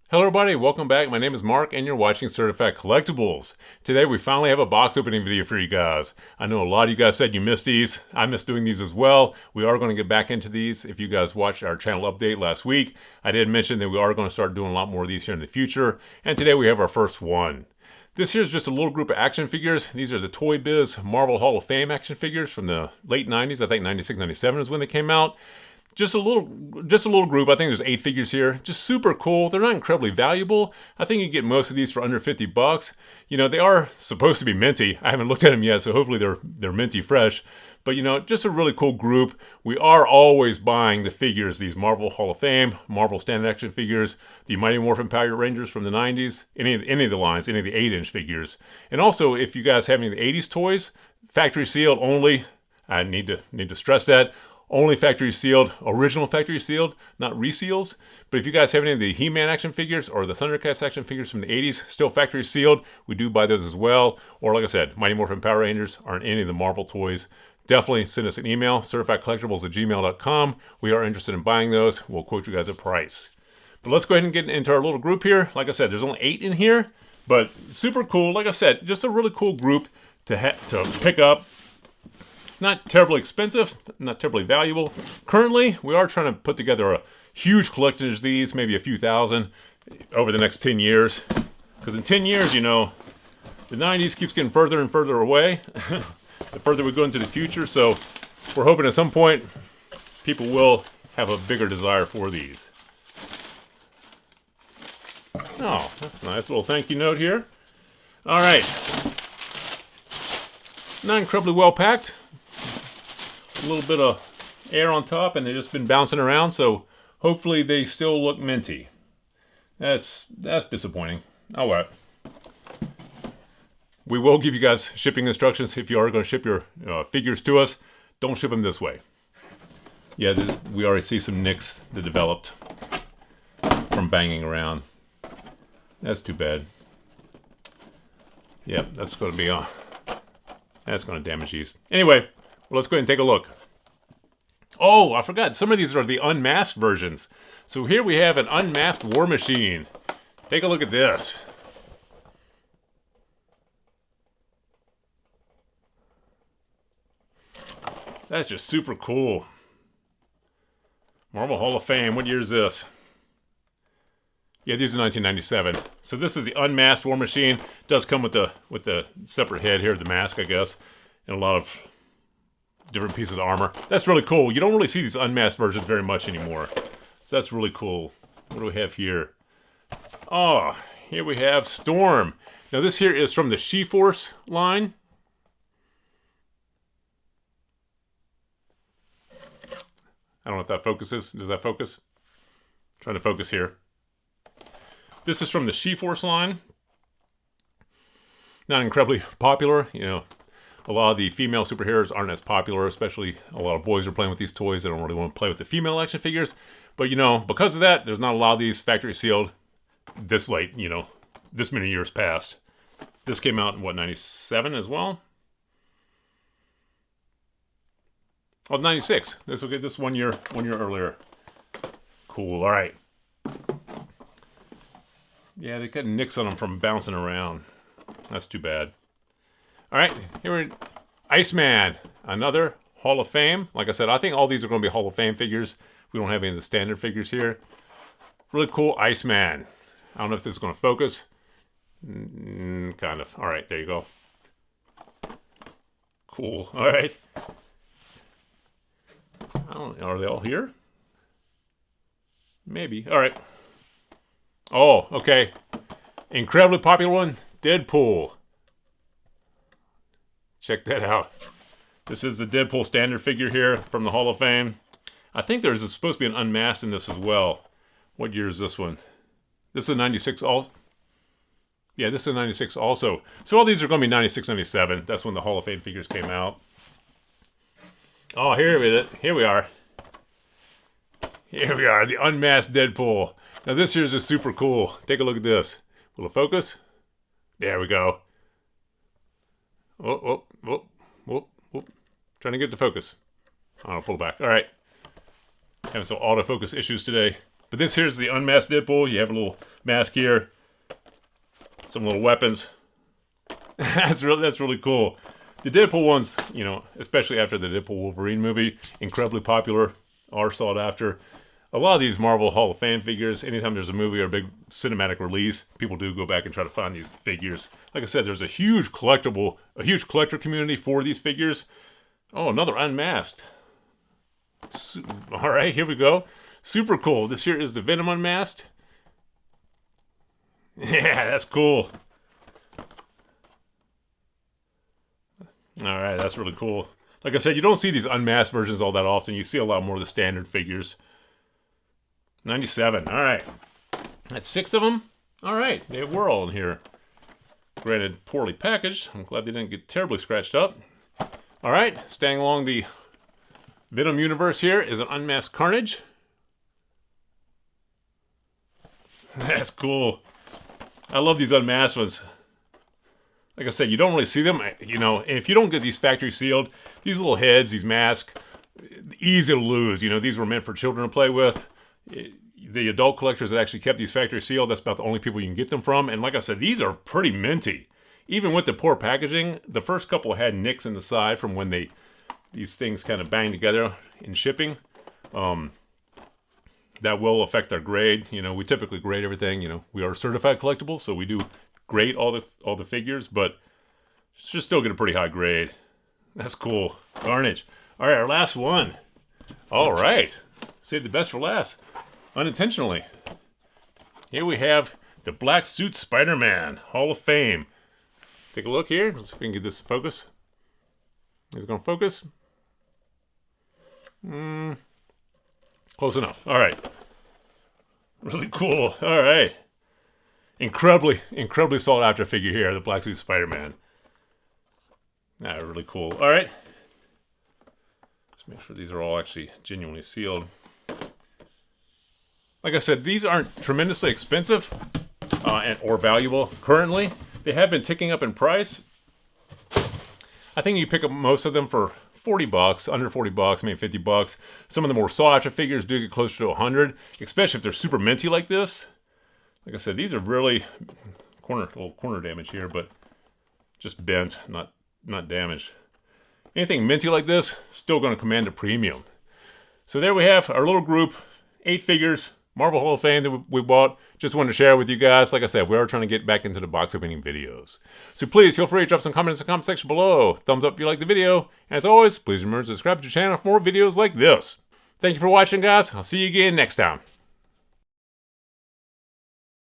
Hello everybody, welcome back. My name is Mark and you're watching Certified Collectibles. Today we finally have a box opening video for you guys. I know a lot of you guys said you missed these. I missed doing these as well. We are going to get back into these. If you guys watched our channel update last week, I did mention that we are going to start doing a lot more of these here in the future. And today we have our first one. This here is just a little group of action figures. These are the Toy Biz Marvel Hall of Fame action figures from the late 90s. I think 96, 97 is when they came out. Just a little group. I think there's 8 figures here. Just super cool. They're not incredibly valuable. I think you can get most of these for under 50 bucks. You know, they are supposed to be minty. I haven't looked at them yet, so hopefully they're minty fresh. But you know, just a really cool group. We are always buying the figures, these Marvel Hall of Fame, Marvel Standard Action figures, the Mighty Morphin Power Rangers from the 90s, any of the lines, any of the 8-inch figures. And also, if you guys have any of the 80s toys, factory sealed only. I need to stress that. Only factory sealed, original factory sealed, not reseals. But if you guys have any of the He-Man action figures or the Thundercats action figures from the 80s, still factory sealed, we do buy those as well. Or like I said, Mighty Morphin Power Rangers aren't any of the Marvel toys. Definitely send us an email, certifiedcollectibles@gmail.com. We are interested in buying those. We'll quote you guys a price. But let's go ahead and get into our little group here. Like I said, there's only 8 in here, but super cool. Like I said, just a really cool group to pick up. Not terribly expensive, not terribly valuable. Currently, we are trying to put together a huge collection of these, maybe a few thousand, over the next 10 years. Because in 10 years, you know, the 90s keeps getting further and further away, the further we go into the future. So we're hoping at some point, people will have a bigger desire for these. Oh, that's a nice little thank you note here. All right. Not incredibly well packed. A little bit of air on top and they've just been bouncing around, so hopefully they still look minty. That's disappointing. Oh well. We will give you guys shipping instructions if you are going to ship your figures to us. Don't ship them this way. Yeah, we already see some nicks that developed from banging around. That's too bad. Yep, that's going to be that's going to damage these. Anyway, well, let's go ahead and take a look. Oh, I forgot. Some of these are the unmasked versions. So here we have an unmasked War Machine. Take a look at this. That's just super cool. Marvel Hall of Fame. What year is this? Yeah, these are 1997. So this is the unmasked War Machine. It does come with the separate head here, the mask, I guess, and a lot of different pieces of armor. That's really cool. You don't really see these unmasked versions very much anymore. So that's really cool. What do we have here? Oh, here we have Storm. Now this here is from the She-Force line. I don't know if that focuses. Does that focus? I'm trying to focus here. This is from the She-Force line. Not incredibly popular, you know. A lot of the female superheroes aren't as popular, especially a lot of boys are playing with these toys. They don't really want to play with the female action figures. But, you know, because of that, there's not a lot of these factory sealed this late, you know, this many years past. This came out in, what, 97 as well? Oh, 96. This will get this one year earlier. Cool, all right. Yeah, they got nicks on them from bouncing around. That's too bad. All right, here we're Iceman, another Hall of Fame. Like I said, I think all these are going to be Hall of Fame figures. We don't have any of the standard figures here. Really cool Iceman. I don't know if this is going to focus. Kind of. All right, there you go. Cool. All right. I don't know. Are they all here? Maybe. All right. Oh, okay. Incredibly popular one, Deadpool. Check that out. This is the Deadpool standard figure here from the Hall of Fame. I think there's supposed to be an unmasked in this as well. What year is this one? This is 96 also. Yeah, this is 96 also. So all these are going to be 96, 97. That's when the Hall of Fame figures came out. Oh, here we are. Here we are, the unmasked Deadpool. Now this here is just super cool. Take a look at this. Will it focus? There we go. Whoop, whoop, whoop, whoop. Trying to get it to focus. I'll pull back. All right. Having some autofocus issues today. But this here's the unmasked Deadpool. You have a little mask here, some little weapons. That's really cool. The Deadpool ones, you know, especially after the Deadpool Wolverine movie, incredibly popular, are sought after. A lot of these Marvel Hall of Fame figures, anytime there's a movie or a big cinematic release, people do go back and try to find these figures. Like I said, there's a huge collector community for these figures. Oh, another unmasked. All right, here we go. Super cool. This here is the Venom unmasked. Yeah, that's cool. All right, that's really cool. Like I said, you don't see these unmasked versions all that often. You see a lot more of the standard figures. 97. All right. That's 6 of them. All right. They were all in here. Granted, poorly packaged. I'm glad they didn't get terribly scratched up. All right. Staying along the Venom universe here is an unmasked Carnage. That's cool. I love these unmasked ones. Like I said, you don't really see them, you know, and if you don't get these factory sealed, these little heads, these masks, easy to lose. You know, these were meant for children to play with. The adult collectors that actually kept these factory sealed, that's about the only people you can get them from. And like I said, these are pretty minty. Even with the poor packaging, the first couple had nicks in the side from when these things kind of bang together in shipping. That will affect our grade. You know, we typically grade everything. You know, we are certified collectibles, so we do grade all the figures, but should still get a pretty high grade. That's cool. Carnage. All right, our last one. All right. Saved the best for last. Unintentionally. Here we have the Black Suit Spider-Man, Hall of Fame. Take a look here. Let's see if we can get this to focus. Is it going to focus? Close enough. All right. Really cool. All right. Incredibly sought after figure here, the Black Suit Spider-Man. Really cool. All right. Let's make sure these are all actually genuinely sealed. Like I said, these aren't tremendously expensive or valuable currently. They have been ticking up in price. I think you pick up most of them for $40, under $40, maybe $50. Some of the more sought-after figures do get closer to $100, especially if they're super minty like this. Like I said, these are really little corner damage here, but just bent, not damaged. Anything minty like this, still going to command a premium. So there we have our little group, 8 figures, Marvel Hall of Fame that we bought. Just wanted to share with you guys. Like I said, we are trying to get back into the box opening videos. So please feel free to drop some comments in the comment section below. Thumbs up if you like the video. As always, please remember to subscribe to the channel for more videos like this. Thank you for watching, guys. I'll see you again next time.